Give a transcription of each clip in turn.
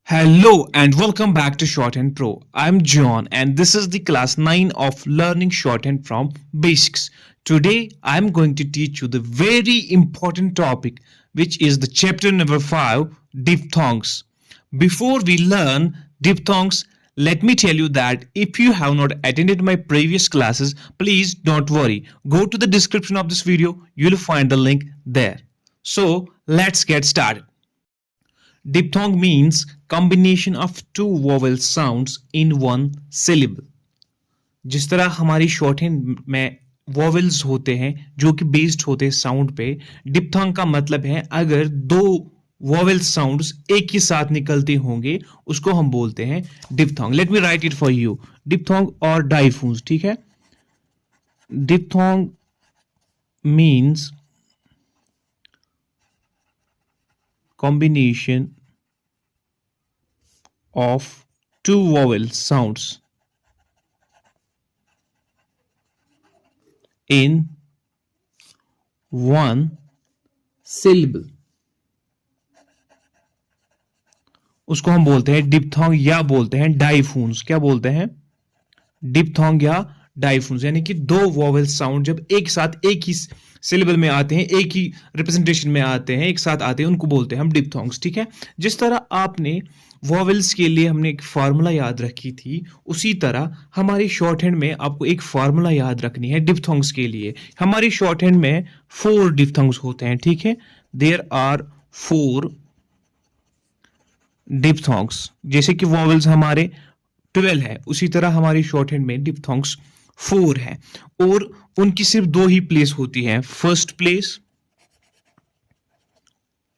Hello and welcome back to Shorthand Pro. I'm John and this is the class 9 of learning shorthand from basics. Today I'm going to teach you the very important topic which is the chapter number 5 diphthongs. Before we learn diphthongs, let me tell you that if you have not attended my previous classes, please don't worry. Go to the description of this video, you'll find the link there. So let's get started. Diphthong means combination of two vowel sounds in one syllable. जिस तरह हमारी shorthand में vowels होते हैं जो कि based होते हैं साउंड पे, डिप्थोंग का मतलब है अगर दो वॉवेल साउंड्स एक ही साथ निकलते होंगे उसको हम बोलते हैं diphthong. Let me right it for you. Diphthong और डाइफूंस. ठीक है. Diphthong means combination of two vowel sounds in one syllable. उसको हम बोलते हैं डिप्थोंग या बोलते हैं डाइफूंस. क्या बोलते हैं? डिप्थोंग या डाइफूंस. यानी कि दो वॉवेल साउंड जब एक साथ एक ही सिलेबल में आते हैं, एक ही रिप्रेजेंटेशन में आते हैं, एक साथ आते हैं, उनको बोलते हैं हम डिप्थोंग्स. ठीक है. जिस तरह आपने वॉवेल्स के लिए हमने एक फार्मूला याद रखी थी, उसी तरह हमारी शॉर्ट हैंड में आपको एक फार्मूला याद रखनी है डिप्थोंग्स के लिए. हमारी शॉर्ट हैंड में 4 डिप्थोंग्स होते हैं. ठीक है. There are 4 diphthongs. जैसे कि वॉवेल्स हमारे 12 है, उसी तरह हमारी शॉर्ट हैंड में डिप्थोंग्स 4 है और उनकी सिर्फ 2 ही प्लेस होती है, first place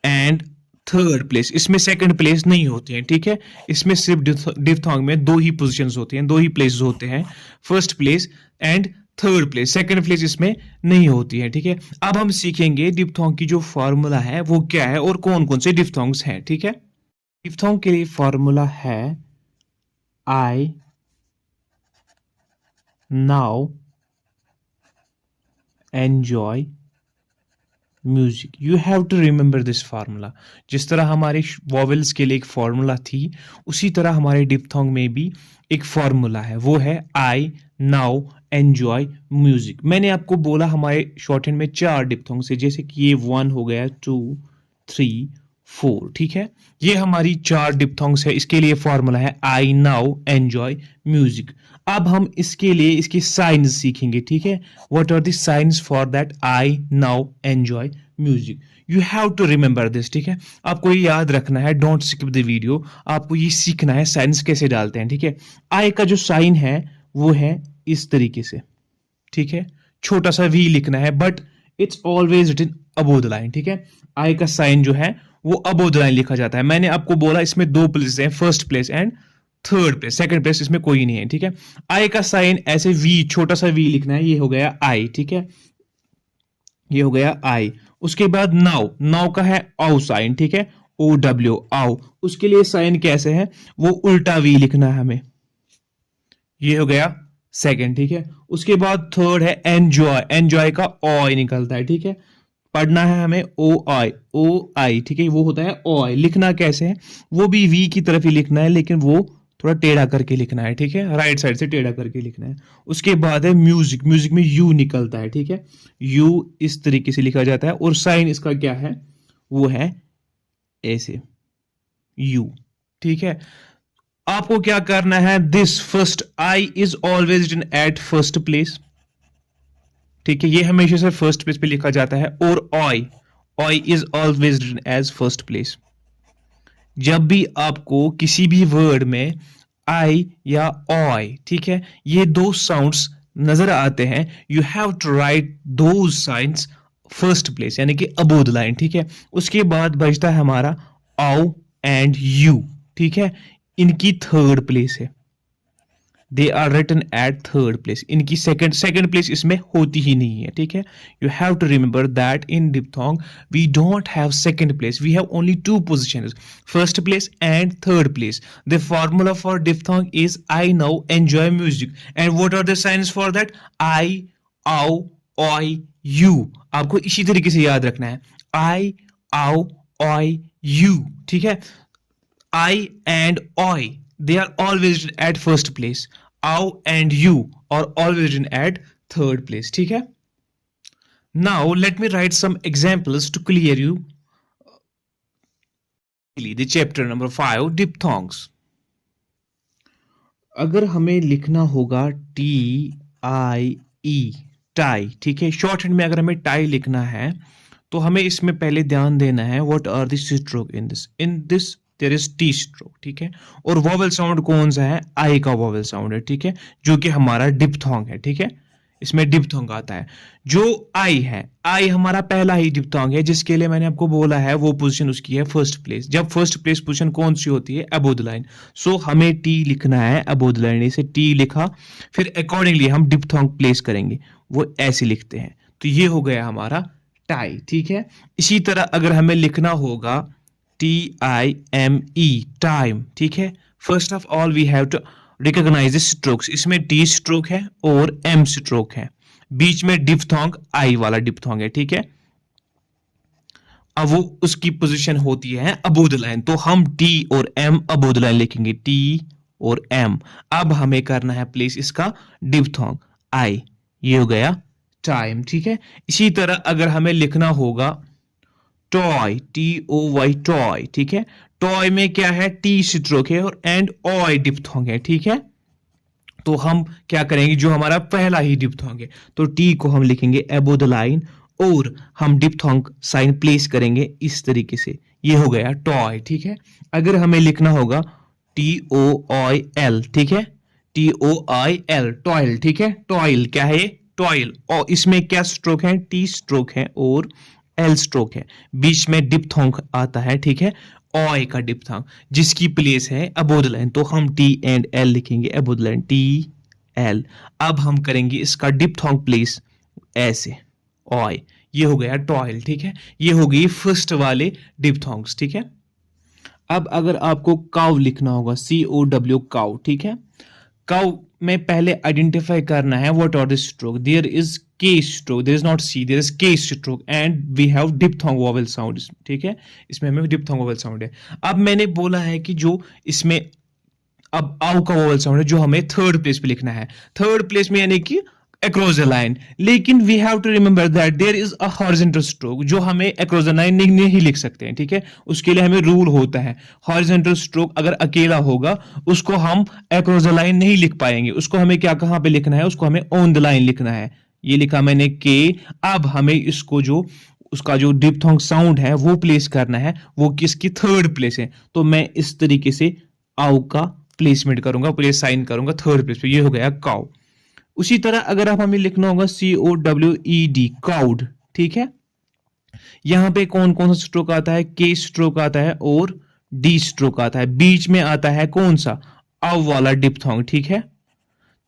and third place. इसमें सेकंड प्लेस नहीं होती है. ठीक है. इसमें सिर्फ डिप्थोंग में 2 ही पोजीशंस होती हैं, 2 ही प्लेसेस होते हैं, first place and third place. Second place इसमें नहीं होती है. ठीक है. अब हम सीखेंगे डिप्थोंग की जो फार्मूला है वो क्या है और कौन कौन से डिप्थोंग्स हैं. ठीक है. डिप्थोंग के लिए फार्मूला है I now enjoy music. You have to remember this formula. जिस तरह हमारे वॉवेल्स के लिए एक फार्मूला थी, उसी तरह हमारे डिप्थोंग में भी एक फार्मूला है, वो है आई नाउ एंजॉय म्यूजिक. मैंने आपको बोला हमारे शॉर्टहैंड में 4 डिप्थोंग्स है, जैसे कि ये 1 हो गया, 2, 3, 4. ठीक है. ये हमारी 4 डिप्थोंग्स है. इसके लिए फार्मूला है आई नाउ एंजॉय म्यूजिक. अब हम इसके लिए इसके साइंस सीखेंगे. ठीक है. What are the signs for that I now enjoy music? You have to remember this. ठीक है. आपको ये याद रखना है. Don't skip the video. आपको ये सीखना है साइंस कैसे डालते हैं. ठीक है. आई का जो साइन है वो है इस तरीके से. ठीक है. छोटा सा वी लिखना है, but it's always written above the line. ठीक है. आई का साइन जो है वो अबोव द लाइन लिखा जाता है. मैंने आपको बोला इसमें 2 प्लेस हैं, first place and third place. Second place इसमें कोई नहीं है. ठीक है. आई का साइन ऐसे वी, छोटा सा वी लिखना है. ये हो गया आई. ठीक है. ये हो गया आई. उसके बाद नाउ, नाउ का है औ साइन. ठीक है. ओ डब्ल्यू, आओ. उसके लिए साइन कैसे है? वो उल्टा वी लिखना है हमें. ये हो गया सेकंड. ठीक है. उसके बाद थर्ड है एंजॉय. एंजॉय का ओ निकलता है. ठीक है. पढ़ना है हमें ओ आई, ओ आई. ठीक है. वो होता है ओ आई. लिखना कैसे है? वो भी वी की तरफ ही लिखना है, लेकिन वो थोड़ा टेढ़ा करके लिखना है. ठीक है. राइट साइड से टेढ़ा करके लिखना है. उसके बाद है म्यूजिक. म्यूजिक में यू निकलता है. ठीक है. यू इस तरीके से लिखा जाता है और साइन इसका क्या है? वो है ऐसे यू. ठीक है. आपको क्या करना है? This first I is always written at first place. ठीक है. ये हमेशा से फर्स्ट प्लेस पे लिखा जाता है. और oi, oi is always written as first place. जब भी आपको किसी भी वर्ड में आई या ऑय, ठीक है, ये 2 साउंड्स नजर आते हैं, you have to write those signs first place, यानी कि अबोव द लाइन. ठीक है. उसके बाद बचता है हमारा आओ एंड यू. ठीक है. इनकी थर्ड प्लेस है. They are written at third place. इनकी सेकंड प्लेस इसमें होती ही नहीं है. ठीक है. You have to remember that in diphthong we don't have second place, we have only 2 positions, first place and third place. The formula for diphthong is I now enjoy music. And what are the signs for that? I, ow, oy, you. आपको इसी तरीके से याद रखना है. आई, ow, oy, you. ठीक है. I and oi, they are always written at first place. Ow and you are always written at third place. ठीक है? Now let me write some examples to clear you the chapter number 5 diphthongs. अगर हमें लिखना होगा TIE tie, ठीक है, short hand में अगर हमें टाई लिखना है तो हमें इसमें पहले ध्यान देना है what are the stroke in this there is T stroke, ठीक है, और वॉवेल साउंड कौन सा है, आई का वॉवेल साउंड है, ठीक है, जो कि हमारा डिप्थोंग है, ठीक है, इसमें डिप्थोंग आता है। जो आई है, आई हमारा पहला ही डिप्थोंग है, जिसके लिए मैंने आपको बोला है वो पोजीशन उसकी है फर्स्ट प्लेस। जब फर्स्ट प्लेस पोजीशन कौन सी होती है, अबोव द लाइन, सो हमें टी लिखना है अबोव द लाइन, इसे टी लिखा, फिर अकॉर्डिंगली हम डिप्थोंग प्लेस करेंगे, वो ऐसे लिखते हैं, तो ये हो गया हमारा टाई, ठीक है। इसी तरह अगर हमें लिखना होगा TIME टाइम, ठीक है, first of all we have to recognize strokes, इसमें टी स्ट्रोक है और एम स्ट्रोक है, बीच में डिप्थोंग आई वाला डिप्थोंग है, ठीक है। अब वो उसकी पोजीशन होती है अबोव द लाइन, तो हम टी और एम अबोव द लाइन लिखेंगे, टी और एम। अब हमें करना है प्लेस इसका डिप्थोंग आई, ये हो गया टाइम, ठीक है। इसी तरह अगर हमें लिखना होगा टॉय, TOY टॉय, ठीक है, टॉय में क्या है, टी स्ट्रोक है और एंड ऑय डिप्थोंग है, ठीक है। तो हम क्या करेंगे, जो हमारा पहला ही डिप्थोंग है, तो टी को हम लिखेंगे अबोव द लाइन और हम डिप्थोंग साइन प्लेस करेंगे इस तरीके से, ये हो गया टॉय, ठीक है। अगर हमें लिखना होगा TOIL, ठीक है, TOIL टॉयल, ठीक है, टॉयल क्या है, टॉयल, और इसमें क्या स्ट्रोक है, टी स्ट्रोक है और एल स्ट्रोक है, बीच में डिप्थोंग आता है, ठीक है, ऑय का डिप्थोंग, जिसकी प्लेस है अबोव द लाइन, तो हम टी एंड एल लिखेंगे अबोव द लाइन, TL। अब हम करेंगे इसका डिप्थोंग प्लेस ऐसे, ऑय, ये हो गया टॉयल, ठीक है, ये हो गई फर्स्ट वाले डिप्थोंग्स, ठीक है। अब अगर आपको काउ लिखना होगा, COW काउ, ठीक है, काउ में पहले आइडेंटिफाई करना है what are the stroke, there is K stroke, there is not C, there is K stroke and we have diphthong vowel sound, ठीक है, इसमें हमें डिप्थोंग वोवेल साउंड है। अब मैंने बोला है कि जो इसमें अब आउ का वोवेल साउंड है जो हमें थर्ड प्लेस पे लिखना है, थर्ड प्लेस में यानी कि across the line, लेकिन we have to remember that there is a horizontal stroke जो हमें across the line नहीं लिख सकते हैं, ठीक है, उसके लिए हमें रूल होता है, horizontal stroke अगर अकेला होगा उसको हम across the line नहीं लिख पाएंगे, उसको हमें क्या कहाँ पे लिखना है, उसको हमें on the line लिखना है, ये लिखा मैंने के। अब हमें इसको जो उसका जो डिप्थोंग साउंड है वो प्लेस करना है, वो किसकी थर्ड प्लेस है, तो मैं इस तरीके से आउ का प्लेसमेंट करूंगा, प्लेस साइन करूंगा थर्ड प्लेस पे, ये हो गया काउ। उसी तरह अगर आप हमें लिखना होगा COWED काउड, ठीक है, यहां पे कौन कौन सा स्ट्रोक आता है, के स्ट्रोक आता है और डी स्ट्रोक आता है, बीच में आता है कौन सा, अव वाला डिप्थोंग, ठीक है।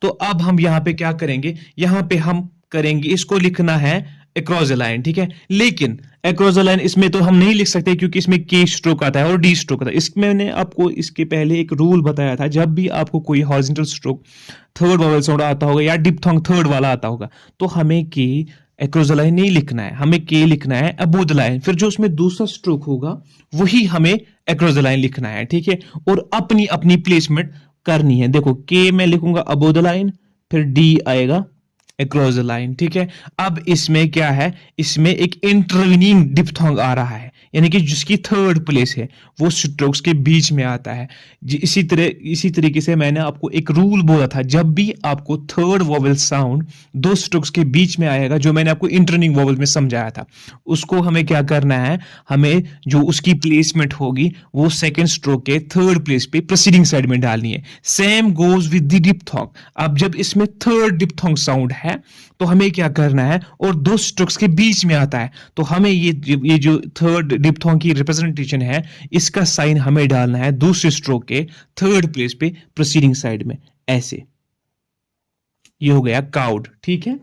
तो अब हम यहां पे क्या करेंगे, यहां पे हम करेंगे इसको लिखना है अक्रॉस द लाइन, ठीक है, लेकिन अक्रॉस द लाइन इसमें तो हम नहीं लिख सकते क्योंकि इसमें के स्ट्रोक आता है और डी स्ट्रोक आता है। इसमें मैंने आपको इसके पहले एक रूल बताया था, जब भी आपको कोई horizontal stroke third vowel sound आता होगा या डिप्थोंग थर्ड वाला आता होगा तो हमें के अक्रॉस द लाइन नहीं लिखना है, हमें के लिखना है अबोव द लाइन, फिर जो उसमें दूसरा स्ट्रोक होगा वही हमें अक्रॉस द लाइन लिखना है, ठीक है, और अपनी अपनी प्लेसमेंट करनी है। देखो के मैं लिखूंगा अबोव द लाइन, फिर डी आएगा अक्रॉस द लाइन, ठीक है। अब इसमें क्या है, इसमें एक इंटरवीनिंग डिप्थोंग आ रहा है, यानी कि जिसकी थर्ड प्लेस है वो स्ट्रोक्स के बीच में आता है। इसी तरीके से मैंने आपको एक रूल बोला था, जब भी आपको थर्ड वोवेल साउंड दो स्ट्रोक्स के बीच में आएगा, जो मैंने आपको इंटरनिंग वोवेल में समझाया था, उसको हमें क्या करना है, हमें जो उसकी प्लेसमेंट होगी वो सेकेंड स्ट्रोक के थर्ड प्लेस पे प्रोसीडिंग साइड में डालनी है। Same goes with the diphthong. अब जब इसमें थर्ड डिप्थोंग साउंड है तो हमें क्या करना है, और दो स्ट्रोक्स के बीच में आता है, तो हमें ये जो थर्ड डिप्थोंग की रिप्रेजेंटेशन है इसका साइन हमें डालना है दूसरे स्ट्रोक के थर्ड प्लेस पे प्रोसीडिंग साइड में, ऐसे, ये हो गया काउड, ठीक है।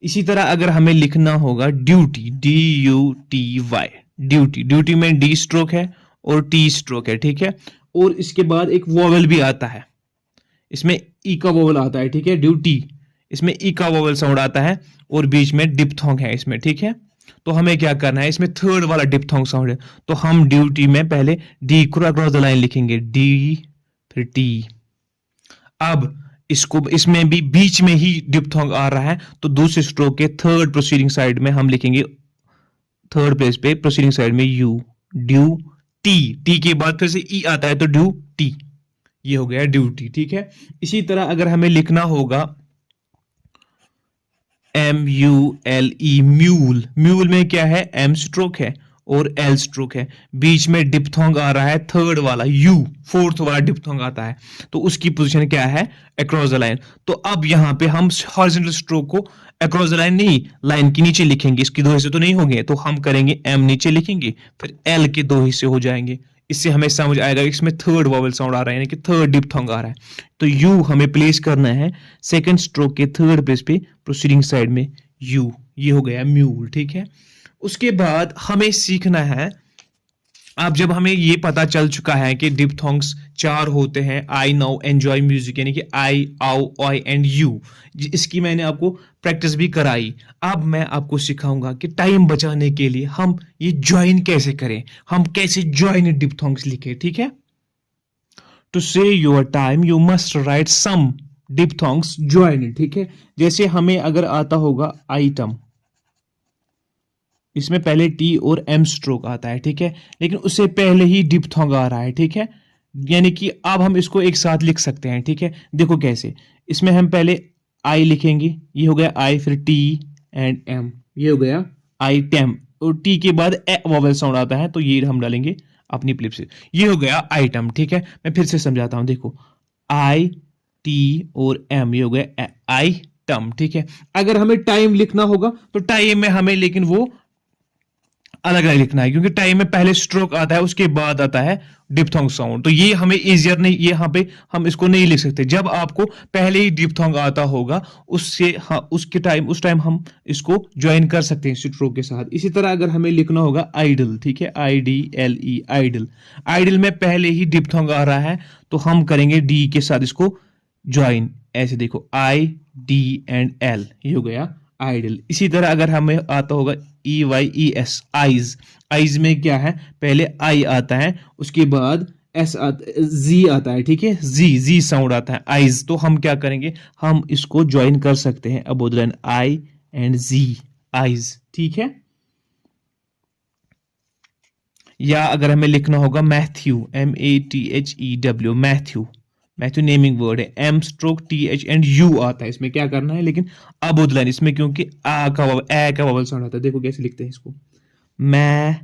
इसी तरह अगर हमें लिखना होगा ड्यूटी, DUTY ड्यूटी, ड्यूटी में डी स्ट्रोक है और टी स्ट्रोक है, ठीक है, और इसके बाद एक वोवेल भी आता है, इसमें ई का वोवेल आता है, ठीक है, ड्यूटी, इसमें ई का वोवेल साउंड आता है और बीच में डिप्थोंग है इसमें, ठीक है। तो हमें क्या करना है, इसमें थर्ड वाला डिप्थोंग साउंड है, तो हम ड्यूटी में पहले डी को अक्रॉस द लाइन लिखेंगे, डी फिर टी। अब इसको इसमें भी बीच में ही डिप्थोंग आ रहा है, तो दूसरे स्ट्रोक के थर्ड प्रोसीडिंग साइड में हम लिखेंगे, थर्ड प्लेस पे प्रोसीडिंग साइड में यू, ड्यू टी, टी के बाद फिर से ई आता है तो ड्यू टी, ये हो गया ड्यूटी। ठीक है, इसी तरह अगर हमें लिखना होगा MULE, म्यूल, म्यूल में क्या है, एम स्ट्रोक है और एल स्ट्रोक है, बीच में डिप्थोंग आ रहा है थर्ड वाला यू, फोर्थ वाला डिप्थोंग आता है, तो उसकी पोजीशन क्या है, अक्रॉस द लाइन। तो अब यहां पे हम हॉरिजॉन्टल स्ट्रोक को अक्रॉस द लाइन नहीं, लाइन के नीचे लिखेंगे, इसके दो हिस्से तो नहीं होंगे, तो हम करेंगे एम नीचे लिखेंगे, फिर एल के दो हिस्से हो जाएंगे। इससे हमें समझ आएगा कि इसमें थर्ड वॉवल साउंड आ रहा है, यानी कि थर्ड डिप्थोंग आ रहा है। तो यू हमें प्लेस करना है सेकंड स्ट्रोक के थर्ड प्लेस पे प्रोसीडिंग साइड में यू, ये हो गया म्यूल। ठीक है, उसके बाद हमें सीखना है, अब जब हमें ये पता चल चुका है कि डिप्थोंग्स चार होते हैं, आई नाउ एंजॉय म्यूजिक, यानी कि आई आउ आई एंड यू, इसकी मैंने आपको प्रैक्टिस भी कराई। अब मैं आपको सिखाऊंगा कि टाइम बचाने के लिए हम ये ज्वाइन कैसे करें, हम कैसे ज्वाइन डिप्थोंग्स लिखें। ठीक है, to say your time you must write some diphthongs join. ठीक है, जैसे हमें अगर आता होगा आइटम, इसमें पहले टी और एम स्ट्रोक आता है, ठीक है, लेकिन उससे पहले ही डिप्थोंग आ रहा है। ठीक है, यानी कि अब हम इसको एक साथ लिख सकते हैं। ठीक है, देखो कैसे, इसमें हम पहले आई लिखेंगे, ये हो गया आई, फिर टी एंड एम, ये हो गया आई टेम, और टी के बाद ए वोवेल साउंड आता है, तो ये हम डालेंगे अपनी प्लिप से, ये हो गया आइटम। ठीक है, मैं फिर से समझाता हूं, देखो आई टी और एम, ये हो गया आइटम। ठीक है, अगर हमें टाइम लिखना होगा तो टाइम में हमें लेकिन वो अलग अलग लिखना है, क्योंकि टाइम में पहले स्ट्रोक आता है, उसके बाद आता है डिप्थोंग साउंड, तो ये हमें इजियर नहीं, ये यहाँ पे हम इसको नहीं लिख सकते। जब आपको पहले ही डिप्थोंग आता होगा, उससे हाँ उसके टाइम उस टाइम हम इसको ज्वाइन कर सकते हैं स्ट्रोक के साथ। इसी तरह अगर हमें लिखना होगा आइडल, ठीक है, IDLE, आइडल, आइडल में पहले ही डिप्थोंग आ रहा है, तो हम करेंगे डी के साथ इसको ज्वाइन, ऐसे देखो IDL, ये हो गया आइडल। इसी तरह अगर हमें आता होगा EYES, आइज, आइज में क्या है, पहले आई आता है, उसके बाद एस जी आता है। ठीक है, जी साउंड आता है, आइज, तो हम क्या करेंगे, हम इसको ज्वाइन कर सकते हैं अबोध line, I and G, eyes. ठीक है, या अगर हमें लिखना होगा Mathew, MATHEW, Mathew, Mathew naming word है, M stroke TH and U आता है, इसमें क्या करना है, लेकिन अबोध लाइन, इसमें क्योंकि ए का वोवेल साउंड आता है, देखो कैसे लिखते हैं इसको, मै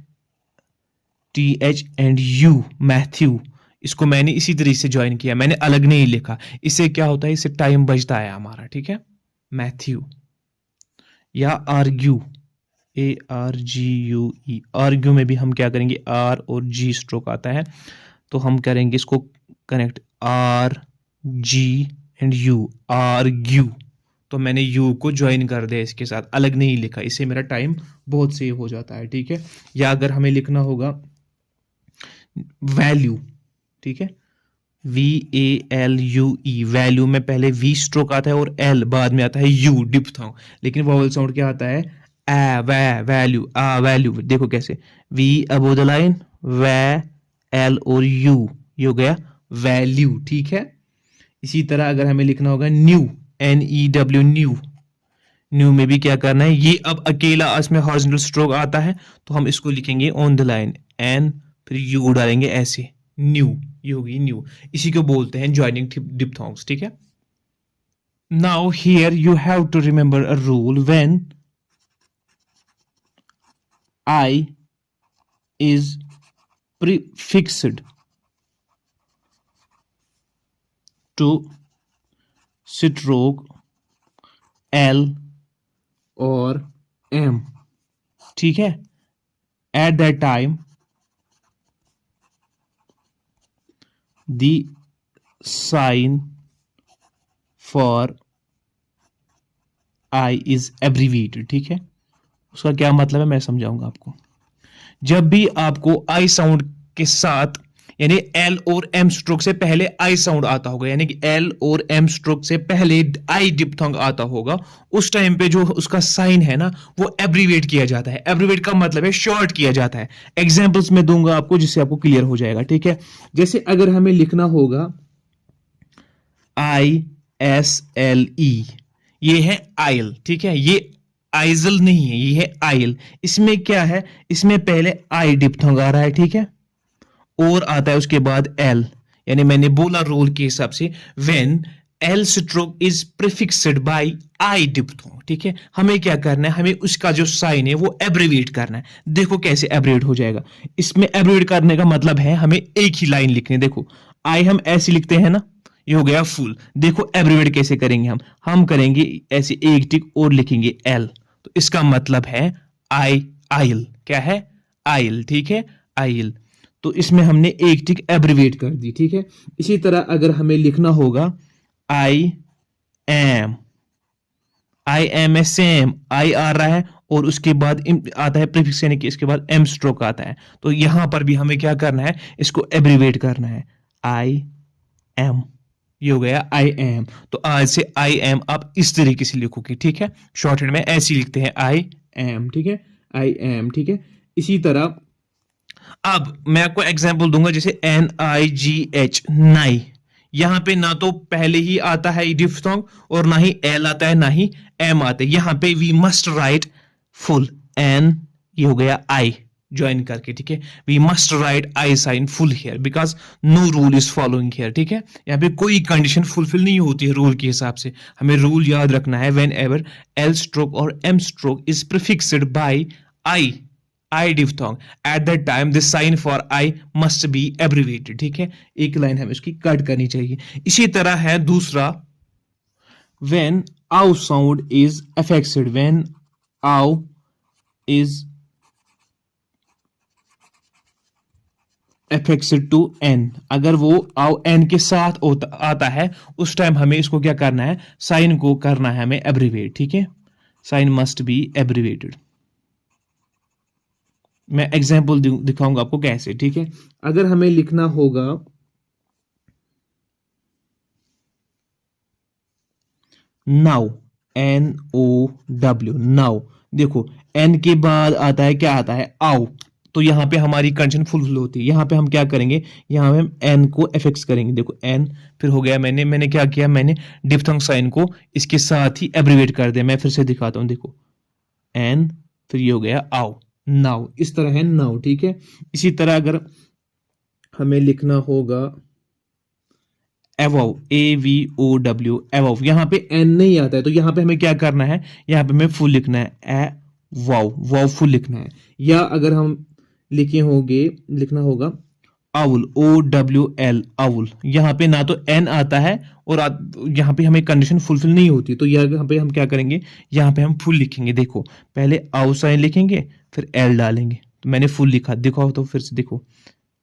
TH एंड यू, मैथ्यू, इसको मैंने इसी तरीके से ज्वाइन किया, मैंने अलग नहीं लिखा, इससे क्या होता है, इससे टाइम बचता है हमारा। ठीक है, मैथ्यू, या आर्ग्यू, ARGUE, आर्ग्यू में भी हम क्या करेंगे, आर और जी स्ट्रोक आता है, तो हम करेंगे इसको connect, RG and you, argue, तो मैंने यू को ज्वाइन कर दिया इसके साथ, अलग नहीं लिखा, इससे मेरा टाइम बहुत सेव हो जाता है। ठीक है, या अगर हमें लिखना होगा वैल्यू, ठीक है, VALUE, वैल्यू में पहले V स्ट्रोक आता है और L बाद में आता है U, डिप्थोंग, लेकिन वोवेल साउंड क्या आता है, वैल्यू, वैल्यू, देखो कैसे, V अबोव द लाइन, वै, L और U, ये हो गया वैल्यू। ठीक है, इसी तरह अगर हमें लिखना होगा न्यू, NEW, न्यू, न्यू में भी क्या करना है, ये अब अकेला इसमें हॉरिजॉन्टल स्ट्रोक आता है, तो हम इसको लिखेंगे ऑन द लाइन, N फिर U डालेंगे ऐसे, न्यू, ये होगी न्यू, इसी को बोलते हैं ज्वाइनिंग डिप्थोंग्स। ठीक है, now here you have to remember a rule, when I is prefixed to stroke L और M, ठीक है, at that time the sign for I is abbreviated। ठीक है, उसका क्या मतलब है मैं समझाऊंगा आपको। जब भी आपको आई साउंड के साथ यानी एल और एम स्ट्रोक से पहले आई साउंड आता होगा, यानी कि एल और एम स्ट्रोक से पहले आई डिप्थोंग आता होगा, उस टाइम पे जो उसका साइन है ना वो एब्रीवेट किया जाता है। एब्रीवेट का मतलब है शॉर्ट किया जाता है। एग्जांपल्स मैं दूंगा आपको जिससे आपको क्लियर हो जाएगा, ठीक है। जैसे अगर हमें लिखना होगा ISLE, ये है आयल, ठीक है। ये आइजल नहीं है, ये है आयल। इसमें क्या है, इसमें पहले आई डिप्थोंग आ रहा है, ठीक है, और आता है उसके बाद एल, यानी मैंने बोला रूल के हिसाब से when L stroke is prefixed by I diphthong, ठीक है। हमें क्या करना है, हमें उसका जो साइन है वो एब्रीवेट करना है। देखो कैसे एब्रीवेट हो जाएगा। इसमें एब्रीवेट करने का मतलब है हमें एक ही लाइन लिखनी है। देखो आई हम ऐसे लिखते हैं ना, ये हो गया फुल। देखो एब्रीवेट कैसे करेंगे, हम करेंगे ऐसे एक टिक और लिखेंगे एल, तो इसका मतलब है आई आइल। क्या है, आइल, ठीक है, आइल। तो इसमें हमने एक टिक एब्रीवेट कर दी, ठीक है। इसी तरह अगर हमें लिखना होगा I am, I am a same, I आ रहा है और उसके बाद आता है प्रीफिक्स, यानी कि इसके बाद एम स्ट्रोक आता है। तो यहां पर भी हमें क्या करना है, इसको एब्रीवेट करना है, आई एम, ये हो गया आई एम। तो आज से आई एम आप इस तरीके से लिखोगे, ठीक है। शॉर्टहैंड में ऐसे लिखते हैं आई एम, ठीक है, आई एम, ठीक है। इसी तरह अब मैं आपको एग्जांपल दूंगा, जैसे NIGH, नाई। यहां पे ना तो पहले ही आता है डिफ्थोंग और ना ही एल आता है ना ही एम आता है। यहां पे we must write full N, ये हो गया आई ज्वाइन करके, ठीक है। We must write I sign full here because no rule is following here, ठीक है। यहाँ पे कोई कंडीशन फुलफिल नहीं होती है रूल के हिसाब से। हमें रूल याद रखना है, व्हेन एवर एल स्ट्रोक और M stroke is prefixed by I diphthong at that time this sign for I must be abbreviated, ठीक है। एक लाइन हमें उसकी कट करनी चाहिए। इसी तरह है दूसरा, व्हेन आउ साउंड इज अफेक्टेड, व्हेन आउ इज एफेक्टेड टू एन, अगर वो आउ एन के साथ आता है उस टाइम हमें इसको क्या करना है, साइन को करना है हमें एब्रीवेट, ठीक है। Sign must be abbreviated. मैं एग्जांपल दिखाऊंगा आपको कैसे, ठीक है। अगर हमें लिखना होगा नाउ, NOW, नाउ। देखो एन के बाद आता है, क्या आता है, आउ। तो यहां पे हमारी कंडीशन फुलफिल होती है। यहां पे हम क्या करेंगे, यहां पे हम एन को एफेक्स करेंगे। देखो एन फिर हो गया, मैंने क्या किया, मैंने डिप्थोंग साइन को इसके साथ ही एब्रीवेट कर दिया। मैं फिर से दिखाता हूं, देखो एन, फिर ये हो गया आउ, नाउ। इस तरह है नाउ, ठीक है। इसी तरह अगर हमें लिखना होगा एवोव, AVOW, एवोव, यहां पे एन नहीं आता है तो यहां पे हमें क्या करना है, यहां पे हमें फुल लिखना है, ए वाव, वाव फुल लिखना है। या अगर हम लिखना होगा आउल, OWL, आउल, यहां पे ना तो एन आता है और यहां पे हमें कंडीशन फुलफिल नहीं होती, तो यहाँ पे हम क्या करेंगे, यहां पे हम फुल लिखेंगे। देखो पहले आउ साइन लिखेंगे फिर एल डालेंगे, तो मैंने फुल लिखा, दिखाओ तो फिर से देखो,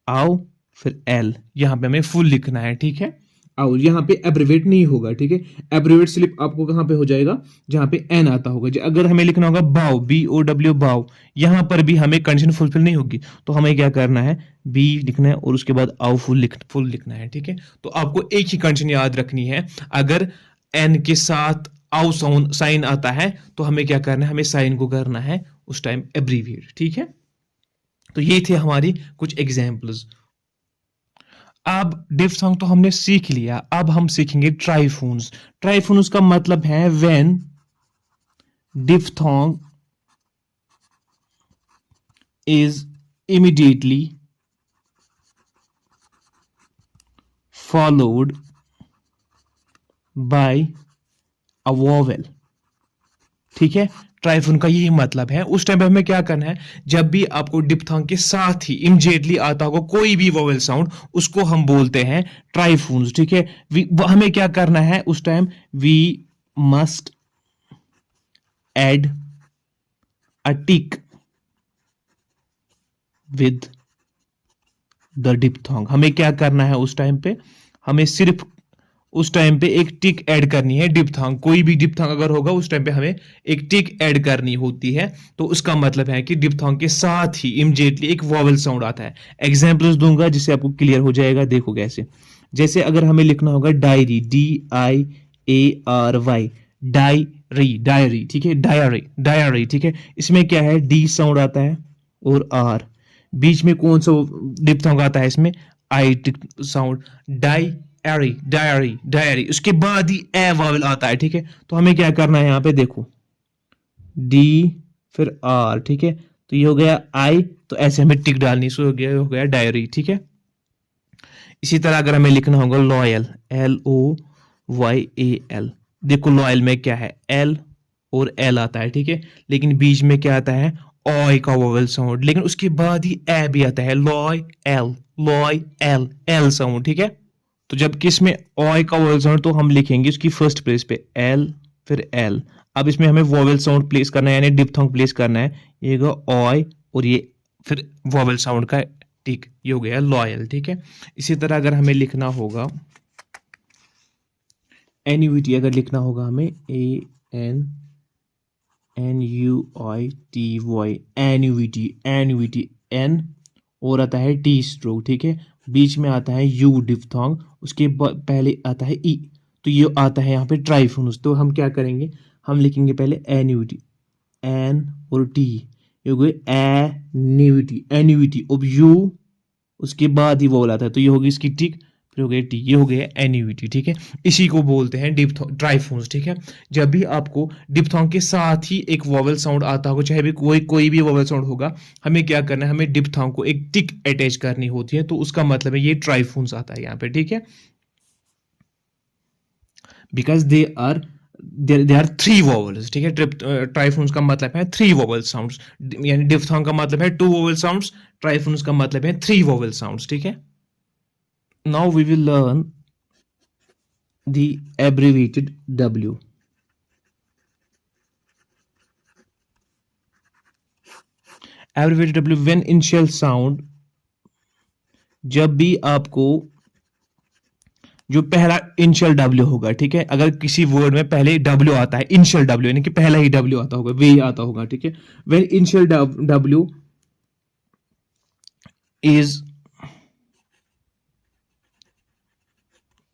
आओ फिर एल, यहां पे हमें फुल लिखना है, ठीक है। आओ, यहाँ पे एब्रीवेट नहीं होगा, ठीक है। एब्रीवेट स्लिप आपको कहां पे हो जाएगा, जहां पे एन आता होगा। अगर हमें लिखना होगा बाव, BOW, बाव, यहां पर भी हमें कंडीशन फुलफिल नहीं होगी, तो हमें क्या करना है, बी लिखना है और उसके बाद आओ फुल लिखना है, ठीक है। तो आपको एक ही कंडीशन याद रखनी है, अगर एन के साथ आओ साइन आता है तो हमें क्या करना है, हमें साइन को करना है उस टाइम एब्रीविएट, ठीक है। तो ये थे हमारी कुछ एग्जाम्पल्स। अब डिफथोंग तो हमने सीख लिया, अब हम सीखेंगे ट्राइफून्स। ट्राइफून्स का मतलब है when diphthong is immediately followed by a vowel, ठीक है। ट्राइफून का यही मतलब है। उस टाइम पे हमें क्या करना है, जब भी आपको डिप्थोंग के साथ ही इमीडिएटली आता होगा कोई भी वोवेल साउंड, उसको हम बोलते हैं ट्राइफून्स, ठीक है। हमें क्या करना है उस time, we must add a tick with the diphthong. हमें क्या करना है उस टाइम पे, हमें सिर्फ उस टाइम पे एक टिक ऐड करनी है डिप्थोंग, कोई भी डिप्थोंग अगर होगा उस टाइम पे हमें एक टिक ऐड करनी होती है। तो उसका मतलब है कि डिप्थोंग के साथ ही इमीडिएटली एक वॉवेल साउंड आता है। एग्जांपल्स दूंगा जिससे आपको क्लियर हो जाएगा, देखो कैसे। जैसे अगर हमें लिखना होगा डायरी, DIARY, डायरी, डायरी, ठीक है, डायरी, डायरी, ठीक है। इसमें क्या है, डी साउंड आता है और आर, बीच में कौन सा डिप्थोंग आता है इसमें, I sound, diary, diary, diary, उसके बाद ही ए वावल आता है, ठीक है। तो हमें क्या करना है यहाँ पे, देखो डी फिर आर, ठीक है। तो ये हो गया आई, तो ऐसे हमें टिक डालनी, सो हो गया डायरी, ठीक है। इसी तरह अगर हमें लिखना होगा लॉयल, LOYAL, देखो लॉयल में क्या है, एल और एल आता है, ठीक है। लेकिन बीच में क्या आता है, ऑय का वोवेल साउंड, लेकिन उसके बाद ही ए भी आता है, Loy L, Loy L, L sound, ठीक है। तो जब किस में ऑय का वोवेल साउंड, तो हम लिखेंगे उसकी फर्स्ट प्लेस पे एल फिर एल। अब इसमें हमें वोवेल साउंड प्लेस करना है, यानी डिप्थोंग प्लेस करना है, ये ऑय और ये फिर वोवेल साउंड का टिक, ये हो गया लॉयल, ठीक है। इसी तरह अगर हमें लिखना होगा एन्युइटी, अगर लिखना होगा हमें ANNUITY, एन्युइटी, एन्युइटी, एन और आता है टी स्ट्रोक, ठीक है। बीच में आता है यू डिप्थोंग, उसके पहले आता है ई, तो ये आता है यहाँ पे ट्राइफोनस। तो हम क्या करेंगे, हम लिखेंगे पहले एन्युइटी, एन और टी, ये हो गई एन्युइटी, एन्युइटी, अब यू उसके बाद ही वो आता है, तो ये होगी इसकी टिक, फिर हो गया टी, ये हो गया एन्युइटी, ठीक है। इसी को बोलते हैं डिप्थोंग, ट्राइफोन्स, ठीक है। जब भी आपको डिप्थोंग के साथ ही एक वोवेल साउंड आता होगा, चाहे भी कोई भी वोवेल साउंड होगा, हमें क्या करना है, हमें डिप्थोंग को एक टिक अटैच करनी होती है, तो उसका मतलब है ये ट्राइफोन्स आता है यहाँ पे, ठीक है। Because they are three vowels, ठीक है। ट्राइफोन्स का मतलब है थ्री वोवेल साउंड्स, यानी डिप्थोंग का मतलब है टू वोवेल साउंड्स, ट्राइफोन्स का मतलब है थ्री वोवेल साउंड्स, ठीक है। Now we will learn the abbreviated W. Abbreviated W, when initial sound, जब भी आपको जो पहला इनिशियल W होगा, ठीक है। अगर किसी वर्ड में पहले W आता है, इनिशियल W यानी कि पहला ही W आता होगा, वे आता होगा, ठीक है। when initial W is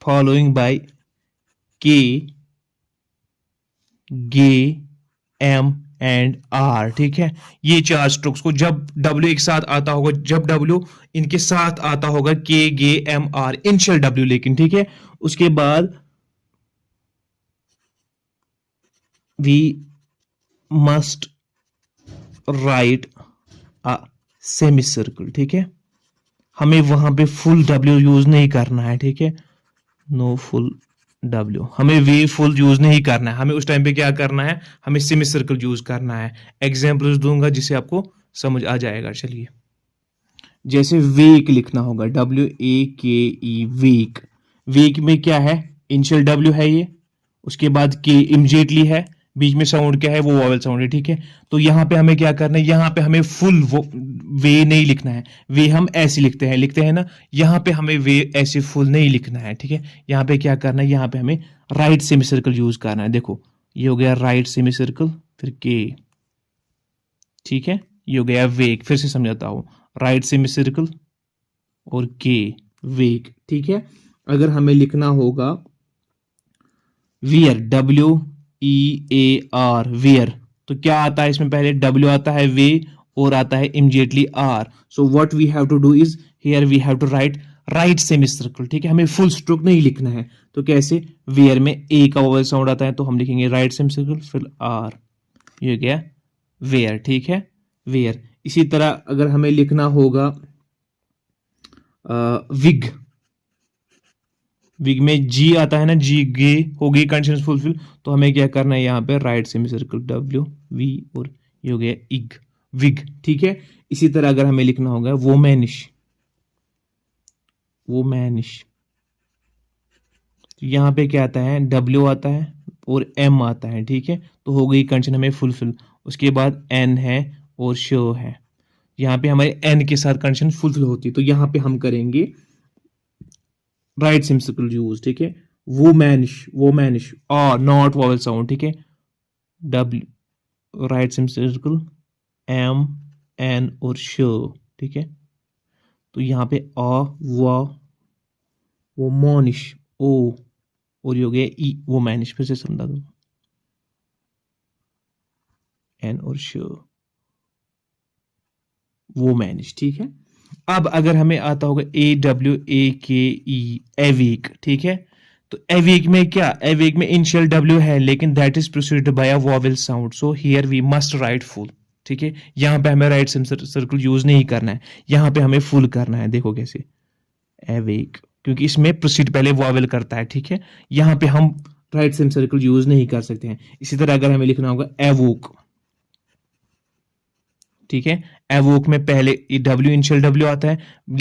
following by K, G, M and R, ठीक है। ये चार स्ट्रोक्स को जब W एक साथ आता होगा, जब W इनके साथ आता होगा, K, G, M, R, initial W, लेकिन ठीक है, उसके बाद we must write a semicircle, ठीक है। हमें वहां पे फुल W यूज नहीं करना है, ठीक है, नो फुल W, हमें वे फुल यूज नहीं करना है, हमें उस टाइम पे क्या करना है, हमें सेमी सर्कल यूज करना है। एग्जाम्पल्स दूंगा जिससे आपको समझ आ जाएगा, चलिए। जैसे वेक लिखना होगा, WAKE, वेक, वेक में क्या है, इनिशियल W है ये, उसके बाद के इमीडिएटली है, बीच में साउंड क्या है, वो वॉवेल साउंड है, ठीक है। तो यहाँ पे हमें क्या करना है, यहाँ पे हमें फुल वे नहीं लिखना है, वे हम ऐसे लिखते हैं ना, यहाँ पे हमें वे ऐसे फुल नहीं लिखना है, ठीक है। यहाँ पे क्या करना है, यहाँ पे हमें राइट सेमी सर्कल यूज करना है, देखो ये हो गया राइट सेमी सर्कल, फिर के, ठीक है, ये हो गया वेक, फिर से समझाता हूँ, राइट सेमी सर्कल और के, वेक, ठीक है। अगर हमें लिखना होगा वियर, WEAR, वियर, तो क्या आता है इसमें, पहले W आता है, वे और आता है immediately R, so what we have to do is here we have to write right semi circle, ठीक है। हमें फुल स्ट्रोक नहीं लिखना है, तो कैसे, वेयर में ए का वोवेल साउंड आता है, तो हम लिखेंगे राइट सेमी सर्कल फिर R, ये हो गया वेयर, ठीक है, वेयर। इसी तरह अगर हमें लिखना होगा विग, विग में जी आता है ना, जी, गे हो गई कंडीशन फुलफिल, तो हमें क्या करना है, यहाँ पे राइट सेमी सर्कल WV और ये हो गया इग, विग, ठीक है। इसी तरह अगर हमें लिखना होगा वोमैनिश, वोमैनिश, तो यहाँ पे क्या आता है, W आता है और M आता है, ठीक है। तो हो गई कंडीशन हमें फुलफिल, उसके बाद N है और शो है, यहाँ पे हमारे N के साथ कंडीशन फुलफिल होती है, तो यहाँ पे हम करेंगे राइट सेमी सर्कल यूज, ठीक है, वोमैनिश और नॉट वॉवल साउंड, ठीक है। W right semi M N और श, ठीक है। तो यहाँ पे वो मोनिश ओ और ये हो गया ई वोमैनिश। फिर से समझा दो, एन और श वोमैनिश, ठीक है। अब अगर हमें आता होगा AWAKE एवीक, ठीक है। तो एवीक में क्या, एवीक में इनिशियल W है लेकिन that is proceeded by a vowel sound, so here we must write full, ठीक है। यहाँ पे हमें राइट सर्कल यूज नहीं करना है, यहाँ पे हमें फुल करना है। देखो कैसे, एवीक, क्योंकि इसमें प्रोसीड पहले वॉवेल करता है, ठीक है। यहाँ पे हम राइट सेम सर्कल यूज नहीं कर सकते हैं। इसी तरह अगर हमें लिखना होगा एवोक, ठीक है। एवोक में पहले डब्ल्यू इनिशियल डब्ल्यू आता है,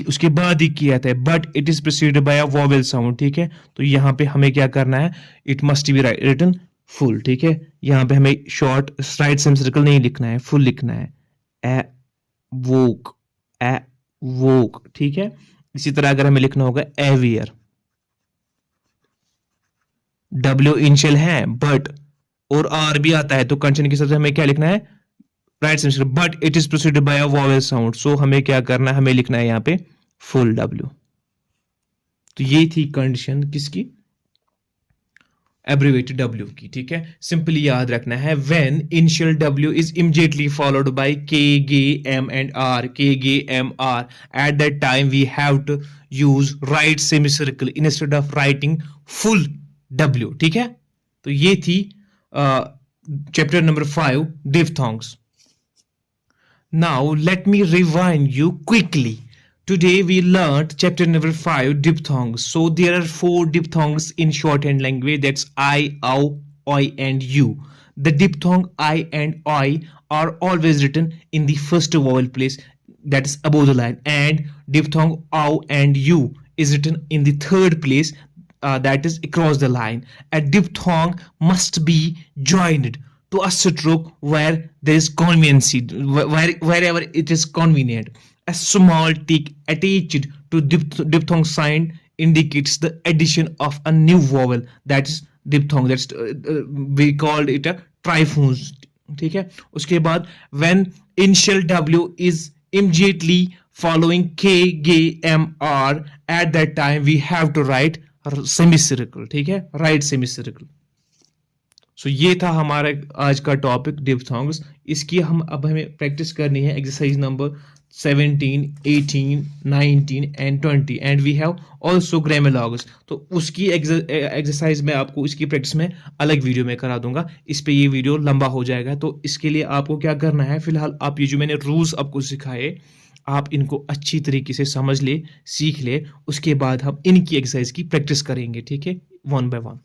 उसके बाद ही किया आता है, but it is preceded by a vowel sound, ठीक है। तो यहाँ पे हमें क्या करना है, it must be written full, ठीक है। यहाँ पे हमें शॉर्ट राइट सेम सर्कल नहीं लिखना है, फुल लिखना है, एवोक, एवोक, ठीक है। इसी तरह अगर हमें लिखना होगा एवियर, डब्ल्यू इनिशियल है बट और आर भी आता है, तो कंजन के साथ हमें क्या लिखना है, right same circle, but it is proceeded by a vowel sound, so हमें क्या करना है, हमें लिखना है यहाँ पे फुल डब्ल्यू। तो ये थी कंडीशन किसकी, एब्रिवेटेड डब्ल्यू की, ठीक है। सिंपली याद रखना है, when initial W is immediately followed by K G M and R, K G M R, at that time we have to use write semi circle instead of writing full W, ठीक है। तो ये थी chapter number 5 diphthongs. Now let me rewind you quickly. Today we learned chapter number 5 diphthongs. So there are 4 diphthongs in shorthand language, that's I, OW, OI and U. The diphthong I and OI are always written in the first vowel place, that is above the line, and diphthong OW and U is written in the third place, that is across the line. A diphthong must be joined to a stroke where there is conveniency, wherever it is convenient. A small tick attached to diphthong sign indicates the addition of a new vowel, that is diphthong, that's we called it a triphones, ठीक है। उसके बाद when initial W is immediately following K, G, M, R, at that time we have to write semicircle, ठीक है, right semicircle। सो ये था हमारा आज का टॉपिक डिप्थोंग्स। इसकी अब हमें प्रैक्टिस करनी है exercise number 17, 18, 19 and 20, and we have also grammar. तो उसकी एक्सरसाइज में आपको इसकी प्रैक्टिस में अलग वीडियो में करा दूंगा, इस पे ये वीडियो लंबा हो जाएगा। तो इसके लिए आपको क्या करना है, फिलहाल आप ये जो मैंने रूल्स आपको सिखाए, आप इनको अच्छी तरीके से समझ ले, सीख ले, उसके बाद हम इनकी एक्सरसाइज की प्रैक्टिस करेंगे, ठीक है, 1 by 1।